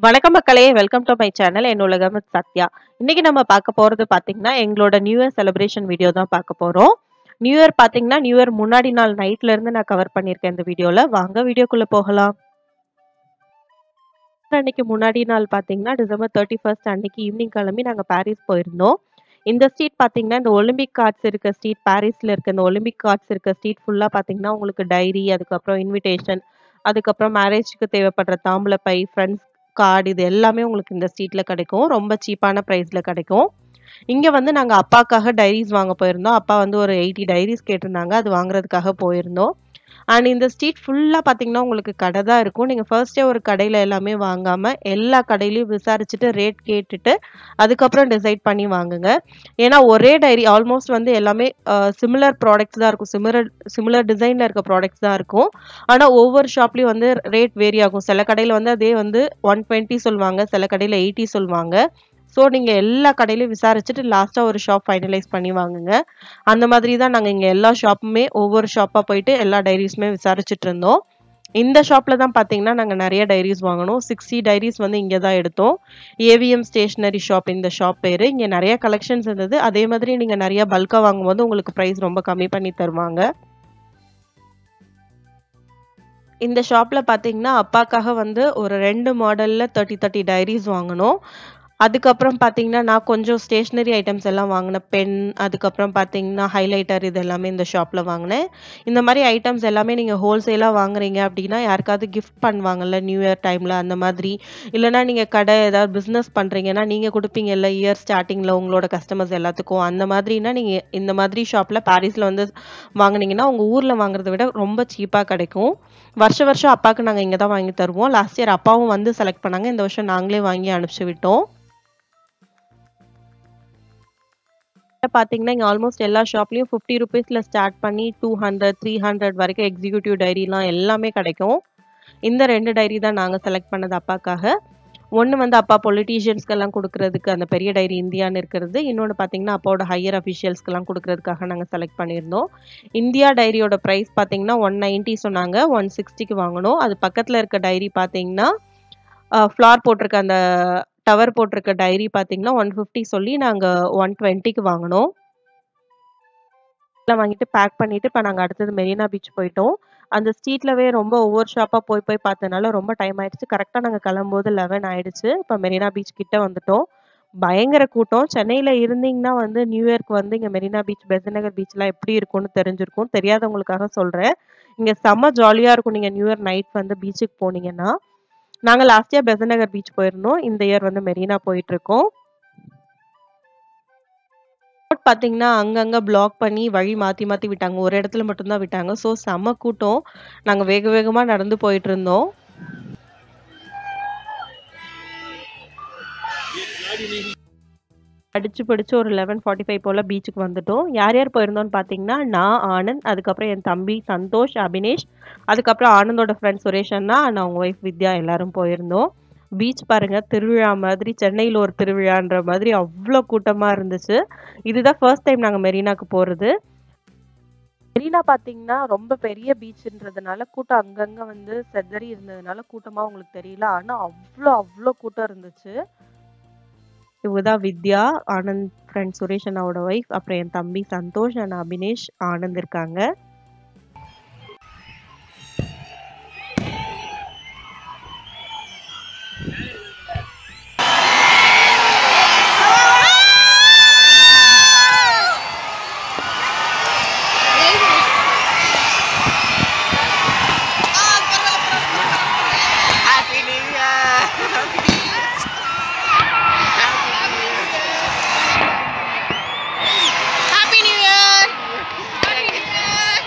வணக்கம் மக்களே! Welcome to my channel. என் உலகம் வித் சத்யா. இன்னைக்கு நம்ம பார்க்க போறது பார்த்தீங்கன்னா, எங்களோட நியூ இயர் செலிப்ரேஷன் வீடியோ தான் பார்க்க போறோம். நியூ இயர் பார்த்தீங்கன்னா, நியூ இயர் முன்னாடி நாள் நைட்ல இருந்து நான் கவர் பண்ணியிருக்கேன் இந்த வீடியோல. வாங்க வீடியோக்குள்ள போகலாம். அன்னைக்கு முன்னாடி நாள் பார்த்தீங்கன்னா, டிசம்பர் 31 அன்னைக்கு ஈவினிங் கிளம்பி நாங்க பாரிஸ் போயிருந்தோம். இந்த ஸ்ட்ரீட் பார்த்தீங்கன்னா, இந்த ஒலிம்பிக் கார்ட்ஸ் இருக்க ஸ்ட்ரீட் பாரிஸ்ல இருக்க இந்த ஒலிம்பிக் கார்ட்ஸ் இருக்க ஸ்ட்ரீட் ஃபுல்லா பார்த்தீங்கன்னா, உங்களுக்கு டைரி, அதுக்கப்புறம் இன்விடேஷன், அதுக்கப்புறம் மேரேஜ்க்கு தேவைப்படுற தாம்பூல பை, ஃப்ரெண்ட்ஸ் கார்டு இது எல்லாமே உங்களுக்கு இந்த ஸ்ட்ரீட்ல கிடைக்கும். ரொம்ப சீப்பான பிரைஸ்ல கிடைக்கும். இங்க வந்து நாங்க அப்பாக்காக டைரீஸ் வாங்க போயிருந்தோம். அப்பா வந்து ஒரு 80 டைரீஸ் கேட்டிருந்தாங்க. அது வாங்குறதுக்காக போயிருந்தோம். அண்ட் இந்த ஸ்ட்ரீட் ஃபுல்லா பார்த்தீங்கன்னா, உங்களுக்கு கடை தான் இருக்கும். நீங்க ஃபர்ஸ்ட்டே ஒரு கடையில எல்லாமே வாங்காம, எல்லா கடையிலயும் விசாரிச்சுட்டு, ரேட் கேட்டுட்டு, அதுக்கப்புறம் டிசைட் பண்ணி வாங்குங்க. ஏன்னா, ஒரே டைரி ஆல்மோஸ்ட் வந்து எல்லாமே சிமிலர் ப்ராடக்ட்ஸ் தான் இருக்கும். சிமிலர் சிமிலர் டிசைன்ல இருக்க ப்ராடக்ட்ஸ் தான் இருக்கும். ஆனா, ஒவ்வொரு ஷாப்லயும் வந்து ரேட் வேரி ஆகும். சில கடையில வந்து அதே வந்து 120 சொல்லுவாங்க. சில கடையில 80 சொல்லுவாங்க. ஸோ, நீங்க எல்லா கடையிலயும் விசாரிச்சுட்டு லாஸ்ட்டா ஒரு ஷாப் ஃபைனலைஸ் பண்ணி வாங்குங்க. அந்த மாதிரி தான் நாங்க இங்க எல்லா ஷாப்புமே ஒவ்வொரு ஷாப்பா போயிட்டு எல்லா டைரீஸுமே விசாரிச்சுட்டு இருந்தோம். இந்த ஷாப்ல தான் பார்த்தீங்கன்னா, நாங்க நெறைய டைரீஸ் வாங்குனோம். 60 டைரீஸ் வந்து இங்க தான் எடுத்தோம். ஏவிஎம் ஸ்டேஷனரி ஷாப் இந்த ஷாப் பேரு. இங்க நெறைய கலெக்ஷன்ஸ் இருந்தது. அதே மாதிரி நீங்க நெறைய பல்க்கா வாங்கும்போது உங்களுக்கு பிரைஸ் ரொம்ப கம்மி பண்ணி தருவாங்க. இந்த ஷாப்ல பார்த்தீங்கன்னா, அப்பாக்காக வந்து ஒரு 2 மாடல்ல 30 டைரீஸ் வாங்குனோம். அதுக்கப்புறம் பார்த்தீங்கன்னா, நான் கொஞ்சம் ஸ்டேஷனரி ஐட்டம்ஸ் எல்லாம் வாங்குனேன். பென், அதுக்கப்புறம் பார்த்தீங்கன்னா, ஹைலைட்டர் இது எல்லாமே இந்த ஷாப்ல வாங்குனேன். இந்த மாரி ஐட்டம்ஸ் எல்லாமே நீங்க ஹோல்சேலா வாங்குறீங்க அப்டின்னா, யாருக்காவது கிஃப்ட் பண்ணுவாங்கல்ல நியூ இயர் டைம்ல அந்த மாதிரி. இல்லன்னா நீங்க கடை ஏதாவது பிசினஸ் பண்றீங்கன்னா, நீங்க குடுப்பீங்கல்ல இயர் ஸ்டார்ட்டிங்ல உங்களோட கஸ்டமர்ஸ் எல்லாத்துக்கும். அந்த மாதிரினா நீங்க இந்த மாதிரி ஷாப்ல பாரிஸ்ல வந்து வாங்குனீங்கன்னா, உங்க ஊர்ல வாங்குறத விட ரொம்ப சீப்பா கிடைக்கும். வருஷம் வருஷம் அப்பாக்கு நாங்க இங்க தான் வாங்கி தருவோம். லாஸ்ட் இயர் அப்பாவும் வந்து செலக்ட் பண்ணாங்க. இந்த வருஷம் நாங்களே வாங்கி அனுப்பிச்சு விட்டோம். பார்த்தீங்கன்னா, இங்க ஆல்மோஸ்ட் எல்லா ஷாப்லயும் ₹50ல ஸ்டார்ட் பண்ணி 200, 300 வரைக்கும் எக்ஸிக்யூட்டிவ் டைரிலாம் எல்லாமே கிடைக்கும். இந்த 2 டைரி தான் நாங்க செலக்ட் பண்ணது அப்பாக்காக. ஒண்ணு வந்து அப்பா பொலிட்டீஷியன்ஸ்க்கெல்லாம் குடுக்குறதுக்கு அந்த பெரிய டைரி இந்தியான்னு இருக்கிறது. இன்னொன்னு பார்த்தீங்கன்னா, அப்பாவோட ஹையர் அஃபிஷியல்ஸ்க்கெல்லாம் குடுக்குறதுக்காக நாங்க செலக்ட் பண்ணியிருந்தோம். இந்தியா டைரியோட பிரைஸ் பார்த்தீங்கன்னா, 190 சொன்னாங்க. 160க்கு வாங்குனோம். அது பக்கத்துல இருக்க டைரி பார்த்தீங்கன்னா, ஃப்ளார் போட்டிருக்க அந்த டவர் போட்டிருக்க டைரி பார்த்தீங்கன்னா, 150 சொல்லி நாங்க 120க்கு வாங்குனோம். எல்லாம் வாங்கிட்டு பேக் பண்ணிட்டு, இப்ப நாங்க அடுத்தது மெரினா பீச் போயிட்டோம். அந்த ஸ்ட்ரீட்லவே ரொம்ப ஒவ்வொரு ஷாப்பா போய் போய் பார்த்தனால ரொம்ப டைம் ஆயிடுச்சு. கரெக்ட்டா நாங்க கிளம்பும்போது 11 ஆயிடுச்சு. இப்ப மெரினா பீச் கிட்ட வந்துட்டோம். பயங்கர கூட்டம். சென்னையில இருந்தீங்கன்னா வந்து நியூ இயர்க்கு வந்து இங்க மெரினா பீச், பெசன்ட் நகர் பீச்லாம் எப்படி இருக்கும்னு தெரிஞ்சிருக்கும். தெரியாதவங்களுக்காக சொல்றேன். இங்க செம்ம ஜாலியா இருக்கும். நீங்க நியூ இயர் நைட் வந்து பீச்சுக்கு போனீங்கன்னா. நாங்க லாஸ்ட் இயர் பெசன்ட் நகர் பீச் போயிருந்தோம். இந்த இயர் வந்து மெரினா போயிட்டுருக்கோம். ரோட் பார்த்தீங்கன்னா, அங்கங்க பிளாக் பண்ணி வழி மாத்தி மாத்தி விட்டாங்க. ஒரு இடத்துல மட்டும் தான் விட்டாங்க. ஸோ செம்ம கூட்டம். நாங்க வேக வேகமா நடந்து போயிட்டுருந்தோம். அடிச்சு பிடிச்சு ஒரு 11:45 போல பீச்சுக்கு வந்துட்டோம். யார் யார் போயிருந்தோம்னு பார்த்தீங்கன்னா, நான், ஆனந்த், அதுக்கப்புறம் என் தம்பி சந்தோஷ், அபினேஷ், அதுக்கப்புறம் ஆனந்தோட ஃப்ரெண்ட் சுரேஷ் அண்ணா அண்ட் அவங்க ஒய்ஃப் வித்யா எல்லாரும் போயிருந்தோம். பீச் பாருங்க திருவிழா மாதிரி சென்னையில ஒரு திருவிழான்ற மாதிரி அவ்ளோ கூட்டமா இருந்துச்சு. இதுதான் ஃபர்ஸ்ட் டைம் நாங்க மெரினாக்கு போறது. மெரினா பார்த்தீங்கன்னா, ரொம்ப பெரிய பீச்ன்றதுனால கூட்டம் அங்கங்க வந்து செதறி இருந்ததுனால கூட்டமா உங்களுக்கு தெரியல. ஆனா அவ்ளோ கூட்டம் இருந்துச்சு. இவங்க தான் வித்யா, ஆனந்த் ஃப்ரெண்ட் சுரேஷ் அண்ணாவோட ஒய்ஃப். அப்புறம் என் தம்பி சந்தோஷ் அண்ட் அபினேஷ், ஆனந்த் இருக்காங்க. Happy New Year! Happy New Year! Happy New Year!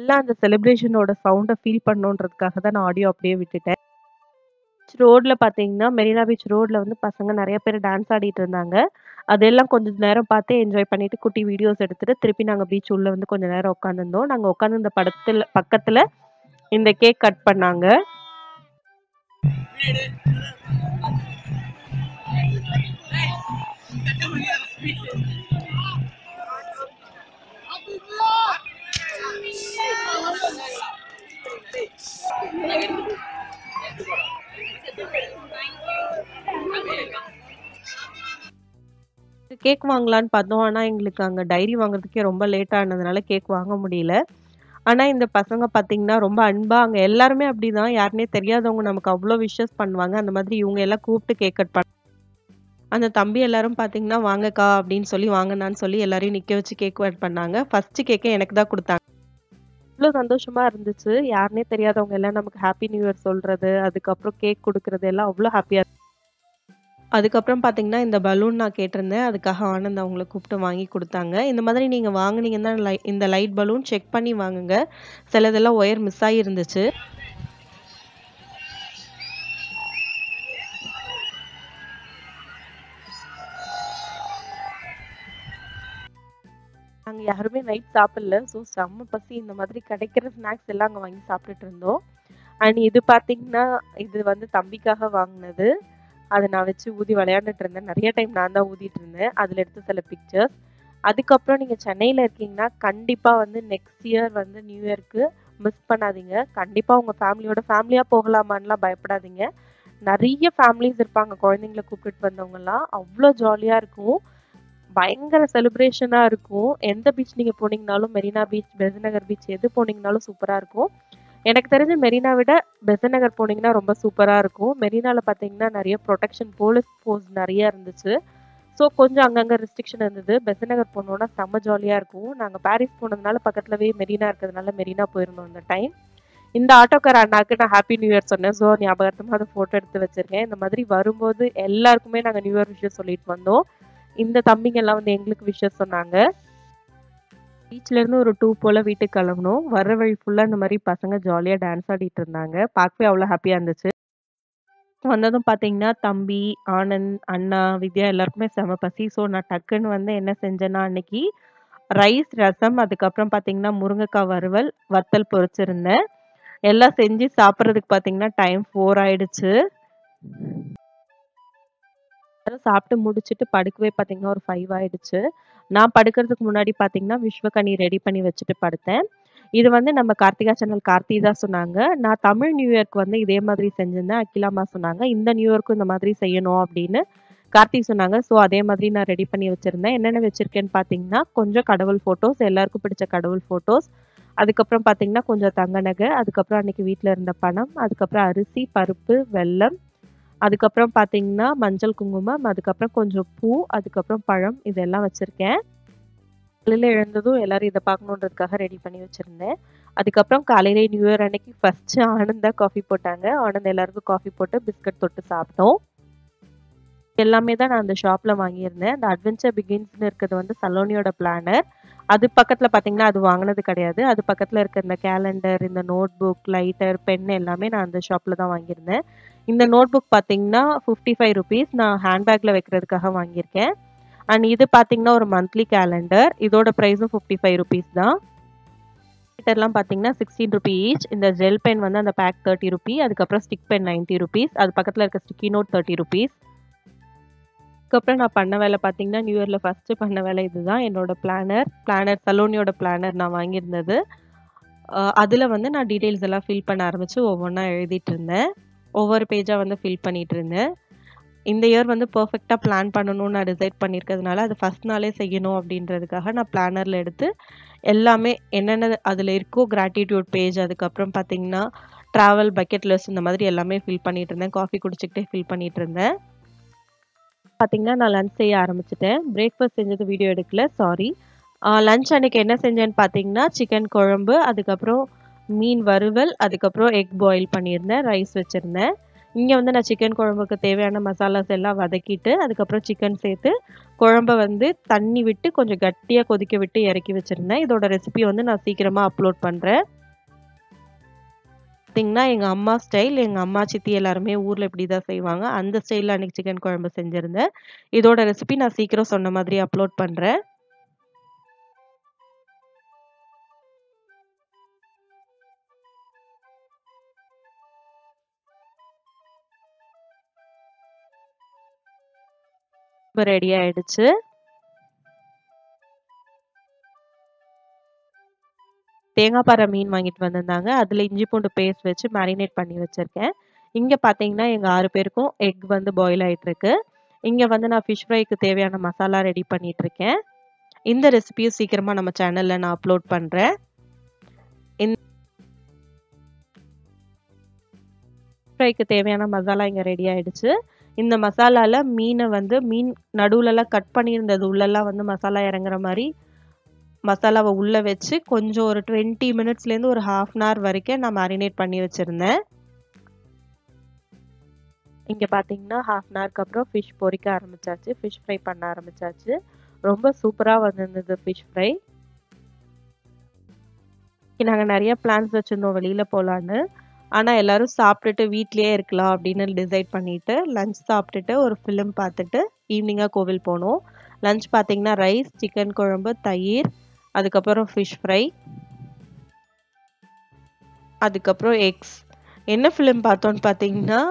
ஃபுல்லா அந்த செலிப்ரேஷனோட சவுண்ட ஃபீல் பண்ணணுன்றதுக்காக தான் நான் ஆடியோ அப்படியே விட்டுட்டேன். ரோட்ல பார்த்தீங்கன்னா, மெரினா பீச் ரோட்ல வந்து பசங்க நெறைய பேர் டான்ஸ் ஆடிட்டு இருந்தாங்க. அதெல்லாம் கொஞ்ச நேரம் பார்த்து என்ஜாய் பண்ணிட்டு, குட்டி வீடியோஸ் எடுத்துட்டு, திருப்பி நாங்க பீச் உள்ள வந்து கொஞ்ச நேரம் உட்காந்துருந்தோம். நாங்க உட்காந்துருந்த பக்கத்துல இந்த கேக் கட் பண்ணாங்க. கேக் வாங்கலான்னு பார்த்தோம். ஆனா, எங்களுக்கு அங்க டைரி வாங்குறதுக்கே ரொம்ப லேட் ஆனதுனால கேக் வாங்க முடியல. ஆனா, இந்த பசங்க பார்த்தீங்கன்னா, ரொம்ப அன்பா அங்க எல்லாருமே அப்படிதான். யாருன்னே தெரியாதவங்க நமக்கு அவ்ளோ விஷஸ் பண்ணுவாங்க. அந்த மாதிரி இவங்க எல்லாம் கூப்பிட்டு கேக் கட் அந்த தம்பி எல்லாரும் பார்த்தீங்கன்னா, "வாங்கக்கா" அப்படின்னு சொல்லி வாங்கண்ணான்னு சொல்லி எல்லாரையும் நிக்க வச்சு கேக் கட் பண்ணாங்க. ஃபர்ஸ்ட் கேக்க எனக்கு தான் குடுத்தாங்க. அவ்ளோ சந்தோஷமா இருந்துச்சு. யாருன்னே தெரியாதவங்க எல்லாம் நமக்கு ஹேப்பி நியூ இயர் சொல்றது, அதுக்கப்புறம் கேக் குடுக்குறது எல்லாம் அவ்ளோ ஹேப்பியா அதுக்கப்புறம் பார்த்தீங்கன்னா, இந்த பலூன் நான் கேட்டிருந்தேன். அதுக்காக ஆனந்த் அவங்கள கூப்பிட்டு வாங்கி குடுத்தாங்க. இந்த மாதிரி நீங்க வாங்குனீங்கன்னா, இந்த லைட் பலூன் செக் பண்ணி வாங்குங்க. சிலதெல்லாம் ஒயர் மிஸ் ஆகி இருந்துச்சு. நாங்க யாருமே நைட் சாப்பிடல. ஸோ செம்ம பசி. இந்த மாதிரி கிடைக்கிற ஸ்நாக்ஸ் எல்லாம் அங்க வாங்கி சாப்பிட்டுட்டு இருந்தோம். அண்ட் இது பார்த்தீங்கன்னா, இது வந்து தம்பிக்காக வாங்குனது. அத நான் வச்சு ஊதி விளையாண்டுட்டு இருந்தேன். நெறைய டைம் நான் தான் ஊதிட்டு இருந்தேன். அதுல எடுத்த சில பிக்சர்ஸ். அதுக்கப்புறம் நீங்க சென்னையில இருக்கீங்கன்னா, கண்டிப்பா வந்து நெக்ஸ்ட் இயர் வந்து நியூ இயர்க்கு மிஸ் பண்ணாதீங்க. கண்டிப்பா உங்க ஃபேமிலியா போகலாமான்னுலாம் பயப்படாதீங்க. நெறைய ஃபேமிலீஸ் இருப்பாங்க. குழந்தைங்கள கூப்பிட்டுட்டு வந்தவங்கலாம். அவ்ளோ ஜாலியா இருக்கும். பயங்கர செலிப்ரேஷனா இருக்கும். எந்த பீச் நீங்க போனீங்கனாலும், மெரினா பீச், பெசன்ட் நகர் பீச் எது போனீங்கனாலும் சூப்பரா இருக்கும். எனக்கு தெரிஞ்சு மெரினா விட பெசன்ட் நகர் போனீங்கன்னா ரொம்ப சூப்பரா இருக்கும். மெரினால பார்த்தீங்கன்னா, நெறைய புரொடெக்ஷன் போலீஸ் ஃபோர்ஸ் நெறைய இருந்துச்சு. ஸோ கொஞ்சம் அங்கங்க ரெஸ்ட்ரிக்ஷன் இருந்தது. பெசன்ட் நகர் போனோம்னா செம்ம ஜாலியா இருக்கும். நாங்க பாரிஸ் போனதுனால பக்கத்துலவே மெரினா இருக்கிறதுனால மெரினா போயிருந்தோம் அந்த டைம். இந்த ஆட்டோக்கார அண்ணாக்கு நான் ஹேப்பி நியூ இயர் சொன்னேன். ஸோ ஞாபகார்த்தமா அத ஃபோட்டோ எடுத்து வச்சிருக்கேன். இந்த மாதிரி வரும்போது எல்லாருக்குமே நாங்க நியூ இயர் விஷஸ் சொல்லிட்டு வந்தோம். இந்த தம்பிங்க எல்லாம் வந்து எங்களுக்கு விஷஸ் சொன்னாங்க. பீச்ல இருந்து ஒரு 2 போல வீட்டுக்கு கிளம்புனோம். வர்ற வழி ஃபுல்லா இந்த மாரி பசங்க ஜாலியா டான்ஸ் ஆடிட்டு இருந்தாங்க. பார்க்கவே அவ்ளோ ஹேப்பியா இருந்துச்சு. வந்ததும் பார்த்தீங்கன்னா, தம்பி, ஆனந்த், அண்ணா, வித்யா எல்லாருக்குமே செம பசி. ஸோ நான் டக்குன்னு வந்து என்ன செஞ்சேன்னா அன்னைக்கு, ரைஸ், ரசம், அதுக்கப்புறம் பார்த்தீங்கன்னா, முருங்கக்காய் வறுவல், வத்தல் பொரிச்சிருந்தேன். எல்லாம் செஞ்சு சாப்பிடுறதுக்கு பார்த்தீங்கன்னா, டைம் 4 ஆயிடுச்சு. எல்லாரும் சாப்பிட்டு முடிச்சுட்டு படுக்கவே பார்த்தீங்கன்னா, ஒரு 5 ஆயிடுச்சு. நான் படுக்கிறதுக்கு முன்னாடி பார்த்தீங்கன்னா, விஸ்வகனி ரெடி பண்ணி வச்சுட்டு படுத்தேன். இது வந்து நம்ம கார்த்திகா சேனல் கார்த்தி தான் சொன்னாங்க. நான் தமிழ் நியூ இயர்க்கு வந்து இதே மாதிரி செஞ்சிருந்தேன். அகிலாம்மா சொன்னாங்க. இந்த நியூ இயர்க்கும் இந்த மாதிரி செய்யணும் அப்படின்னு கார்த்தி சொன்னாங்க. ஸோ அதே மாதிரி நான் ரெடி பண்ணி வச்சிருந்தேன். என்னென்ன வச்சிருக்கேன்னு பார்த்தீங்கன்னா, கொஞ்சம் கடவுள் ஃபோட்டோஸ், எல்லாருக்கும் பிடிச்ச கடவுள் ஃபோட்டோஸ். அதுக்கப்புறம் பார்த்தீங்கன்னா, கொஞ்சம் தங்க நகை, அதுக்கப்புறம் அன்னைக்கு வீட்ல இருந்த பணம், அதுக்கப்புறம் அரிசி, பருப்பு, வெல்லம், அதுக்கப்புறம் பார்த்தீங்கன்னா, மஞ்சள், குங்குமம், அதுக்கப்புறம் கொஞ்சம் பூ, அதுக்கப்புறம் பழம் இதெல்லாம் வச்சிருக்கேன். காலையில எழுந்ததும் எல்லாரும் இத பார்க்கணுன்றதுக்காக ரெடி பண்ணி வச்சிருந்தேன். அதுக்கப்புறம் காலையிலே நியூ இயர் அன்னைக்கு ஃபர்ஸ்ட்டு ஆனந்த் தான் காஃபி போட்டாங்க. ஆனந்த் எல்லாருக்கும் காஃபி போட்டு பிஸ்கட் தொட்டு சாப்பிட்டோம். எல்லாமே தான் நான் அந்த ஷாப்ல வாங்கியிருந்தேன். அந்த அட்வென்ச்சர் பிகின்ஸ்ன்னு இருக்கிறது வந்து சலோனியோட பிளானர். அது பக்கத்துல பார்த்தீங்கன்னா, அது வாங்குனது கிடையாது. அது பக்கத்துல இருக்க இந்த கேலண்டர், இந்த நோட் புக், லைட்டர், பென் எல்லாமே நான் அந்த ஷாப்ல தான் வாங்கியிருந்தேன். இந்த நோட் புக் பார்த்தீங்கன்னா, ₹55 நான் ஹேண்ட் பேக்ல வைக்கிறதுக்காக வாங்கியிருக்கேன். அண்ட் இது பார்த்தீங்கன்னா, ஒரு மந்த்லி கேலண்டர். இதோட பிரைஸும் ₹55 தான். லைட்டர்லாம் பார்த்தீங்கன்னா, ₹16 ஈச். இந்த ஜெல் பென் வந்து அந்த பேக் ₹30. அதுக்கப்புறம் ஸ்டிக் பென் ₹90. அது பக்கத்துல இருக்க ஸ்டிக்கி நோட் ₹30. அதுக்கப்புறம் நான் பண்ண வேலை பார்த்தீங்கன்னா, நியூ இயர்ல ஃபர்ஸ்ட்டு பண்ண வேலை இதுதான். என்னோட பிளானர் சலோனியோட பிளானர் நான் வாங்கியிருந்தது. அதுல வந்து நான் டீட்டெயில்ஸ் எல்லாம் ஃபில் பண்ண ஆரம்பிச்சு ஒவ்வொன்னா எழுதிட்டு இருந்தேன். ஒவ்வொரு பேஜா வந்து ஃபில் பண்ணிட்டு இருந்தேன். இந்த இயர் வந்து பெர்ஃபெக்ட்டா பிளான் பண்ணணும்னு நான் டிசைட் பண்ணியிருக்கிறதுனால, அது ஃபர்ஸ்ட் நாளே செய்யணும் அப்படின்றதுக்காக நான் பிளானர்ல எடுத்து எல்லாமே என்னென்ன அதுல இருக்கோ கிராட்டிட்யூட் பேஜ், அதுக்கப்புறம் பார்த்தீங்கன்னா, ட்ராவல் பக்கெட் லிஸ்ட் இந்த மாதிரி எல்லாமே ஃபில் பண்ணிட்டு இருந்தேன். காஃபி குடிச்சுக்கிட்டே ஃபில் பண்ணிட்டு இருந்தேன். பார்த்தீங்கன்னா, நான் லஞ்ச் செய்ய ஆரம்பிச்சுட்டேன். பிரேக்ஃபாஸ்ட் செஞ்சது வீடியோ எடுக்கல, சாரி. லஞ்ச் அன்னைக்கு என்ன செஞ்சேன்னு பார்த்தீங்கன்னா, சிக்கன் குழம்பு, அதுக்கப்புறம் மீன் வறுவல், அதுக்கப்புறம் எக் பாயில் பண்ணியிருந்தேன். ரைஸ் வச்சிருந்தேன். இங்க வந்து நான் சிக்கன் குழம்புக்கு தேவையான மசாலாஸ் எல்லாம் வதக்கிட்டு, அதுக்கப்புறம் சிக்கன் சேர்த்து, குழம்ப வந்து தண்ணி விட்டு கொஞ்சம் கட்டியா கொதிக்க விட்டு இறக்கி வச்சிருந்தேன். இதோட ரெசிபி வந்து நான் சீக்கிரமா அப்லோட் பண்றேன். பார்த்தீங்கன்னா, எங்க அம்மா ஸ்டைல், எங்க அம்மா, சித்தி எல்லாருமே ஊர்ல இப்படிதான் செய்வாங்க. அந்த ஸ்டைல்ல அன்னைக்கு சிக்கன் குழம்பு செஞ்சிருந்தேன். இதோட ரெசிபி நான் சீக்கிரம் சொன்ன மாதிரி அப்லோட் பண்றேன். இப்ப ரெடி ஆயிடுச்சு. தேங்காய் பாறை மீன் வாங்கிட்டு வந்திருந்தாங்க. அதுல இஞ்சி பூண்டு பேஸ்ட் வச்சு மேரினேட் பண்ணி வச்சிருக்கேன். இங்க பார்த்தீங்கன்னா, எங்க 6 பேருக்கும் எக் வந்து பாயில் ஆயிட்டு இருக்கு. இங்க வந்து நான் ஃபிஷ் ஃப்ரைக்கு தேவையான மசாலா ரெடி பண்ணிட்டு இருக்கேன். இந்த ரெசிபியும் சீக்கிரமா நம்ம சேனல்ல நான் அப்லோட் பண்றேன். இந்த ஃப்ரைக்கு தேவையான மசாலா இங்க ரெடி ஆயிடுச்சு. இந்த மசாலால மீன் நடுவுலலாம் கட் பண்ணியிருந்தது உள்ளலாம் வந்து மசாலா இறங்குற மாரி மசாலாவ உள்ள வச்சு கொஞ்சம் ஒரு 20 மினிட்ஸ்லேருந்து ஒரு 1/2 அன் ஹவர் வரைக்கும் நான் மேரினேட் பண்ணி வச்சிருந்தேன். இங்க பார்த்தீங்கன்னா, 1/2 அன் ஹவருக்கு அப்புறம் ஃபிஷ் பொரிக்க ஆரம்பிச்சாச்சு. ஃபிஷ் ஃப்ரை பண்ண ஆரம்பிச்சாச்சு. ரொம்ப சூப்பரா வந்திருந்தது ஃபிஷ் ஃப்ரை. நாங்க நெறைய பிளான்ஸ் வச்சிருந்தோம் வெளியில போலான்னு. ஆனா எல்லாரும் சாப்பிட்டுட்டு வீட்லயே இருக்கலாம் அப்படின்னு டிசைட் பண்ணிட்டு, லஞ்ச் சாப்பிட்டுட்டு ஒரு ஃபிலிம் பார்த்துட்டு ஈவினிங்கா கோவில் போனோம். லஞ்ச் பார்த்தீங்கன்னா, ரைஸ், சிக்கன் குழம்பு, தயிர், அதுக்கப்புறம் ஃபிஷ் ஃப்ரை, அதுக்கப்புறம் எக்ஸ். என்ன ஃபிலிம் பார்த்தோம்ன்னு பார்த்தீங்கன்னா,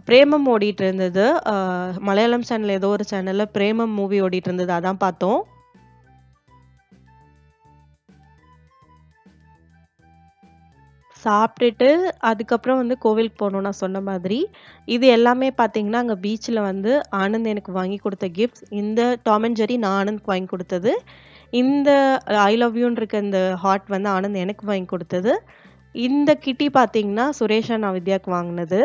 பிரேமம் ஓடிட்டு இருந்தது. மலையாளம் சேனல் ஏதோ ஒரு சேனல்ல பிரேமம் மூவி ஓடிட்டு இருந்தது. அதான் பார்த்தோம். சாப்பிட்டுட்டு அதுக்கப்புறம் வந்து கோவிலுக்கு போனோம் நான் சொன்ன மாதிரி. இது எல்லாமே பார்த்தீங்கன்னா, அங்க பீச்ல வந்து ஆனந்த் எனக்கு வாங்கி குடுத்த கிஃப்ட்ஸ். இந்த டாம் அண்ட் ஜெர்ரி நான் ஆனந்த்க்கு வாங்கி குடுத்தது. இந்த ஐ லவ் யூன்னு இருக்க இந்த ஹார்ட் வந்து ஆனந்த் எனக்கு வாங்கி குடுத்தது. இந்த கிட்டி பார்த்தீங்கன்னா, சுரேஷ் அண்ணா வித்யாக்கு வாங்குனது.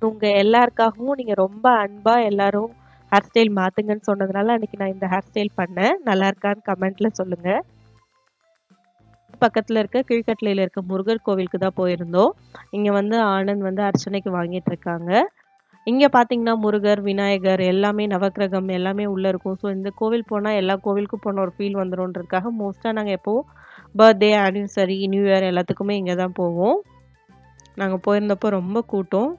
உங்க எல்லாருக்காகவும் நீங்க ரொம்ப அன்பா எல்லாரும் ஹேர் ஸ்டைல் மாத்துங்கன்னு சொன்னதுனால, அன்னைக்கு நான் இந்த ஹேர் ஸ்டைல் பண்ணேன். நல்லா இருக்கான்னு கமெண்ட்ல சொல்லுங்க. பக்கத்துல இருக்க கீழ்கட்லையில இருக்க முருகர் கோவிலுக்கு தான் போயிருந்தோம். இங்க வந்து ஆனந்த் வந்து அர்ச்சனைக்கு வாங்கிட்டு இருக்காங்க. இங்க பார்த்தீங்கன்னா, முருகர், விநாயகர் எல்லாமே நவக்கிரகம் எல்லாமே உள்ள இருக்கும். ஸோ இந்த கோவில் போனா எல்லா கோவிலுக்கும் போன ஒரு ஃபீல் வந்துரும்ன்றதுக்காக மோஸ்ட்டா நாங்க எப்பவும் பர்த்டே, ஆனிவர்சரி, நியூ இயர் எல்லாத்துக்குமே இங்க தான் போவோம். நாங்க போயிருந்தப்போ ரொம்ப கூட்டம்.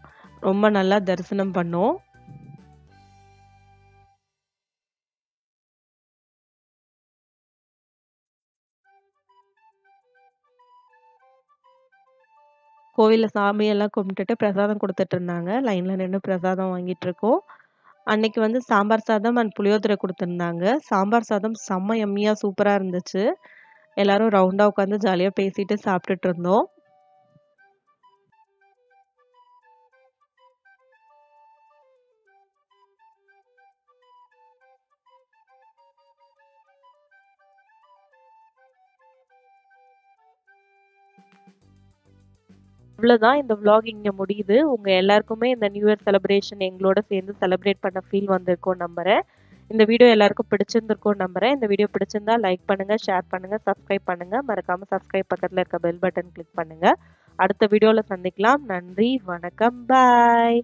ரொம்ப நல்லா தரிசனம் பண்ணோம். கோவில்ல சாமியெல்லாம் கும்பிட்டுட்டு பிரசாதம் குடுத்துட்டு இருந்தாங்க. லைன்ல நின்னு பிரசாதம் வாங்கிட்டு இருக்கோம். அன்னைக்கு வந்து சாம்பார் சாதம் அண்ட் புளியோதரை குடுத்துருந்தாங்க. சாம்பார் சாதம் செம்ம யம்மியா சூப்பரா இருந்துச்சு. எல்லாரும் ரவுண்டா உட்காந்து ஜாலியா பேசிட்டு சாப்பிட்டுட்டு இருந்தோம். இவ்வளவுதான் இந்த விளாக் இங்க முடியுது. உங்க எல்லாருக்குமே இந்த நியூ இயர் செலிப்ரேஷன் எங்களோட சேர்ந்து செலிப்ரேட் பண்ண ஃபீல் வந்திருக்கும்னு நம்புறேன். இந்த வீடியோ எல்லாருக்கும் பிடிச்சிருந்திருக்கும்னு நம்புறேன். இந்த வீடியோ பிடிச்சிருந்தா லைக் பண்ணுங்க, ஷேர் பண்ணுங்க, சப்ஸ்கிரைப் பண்ணுங்க. மறக்காம சப்ஸ்கிரைப் பக்கத்துல இருக்க பெல் பட்டன் கிளிக் பண்ணுங்க. அடுத்த வீடியோல சந்திக்கலாம். நன்றி, வணக்கம், பாய்.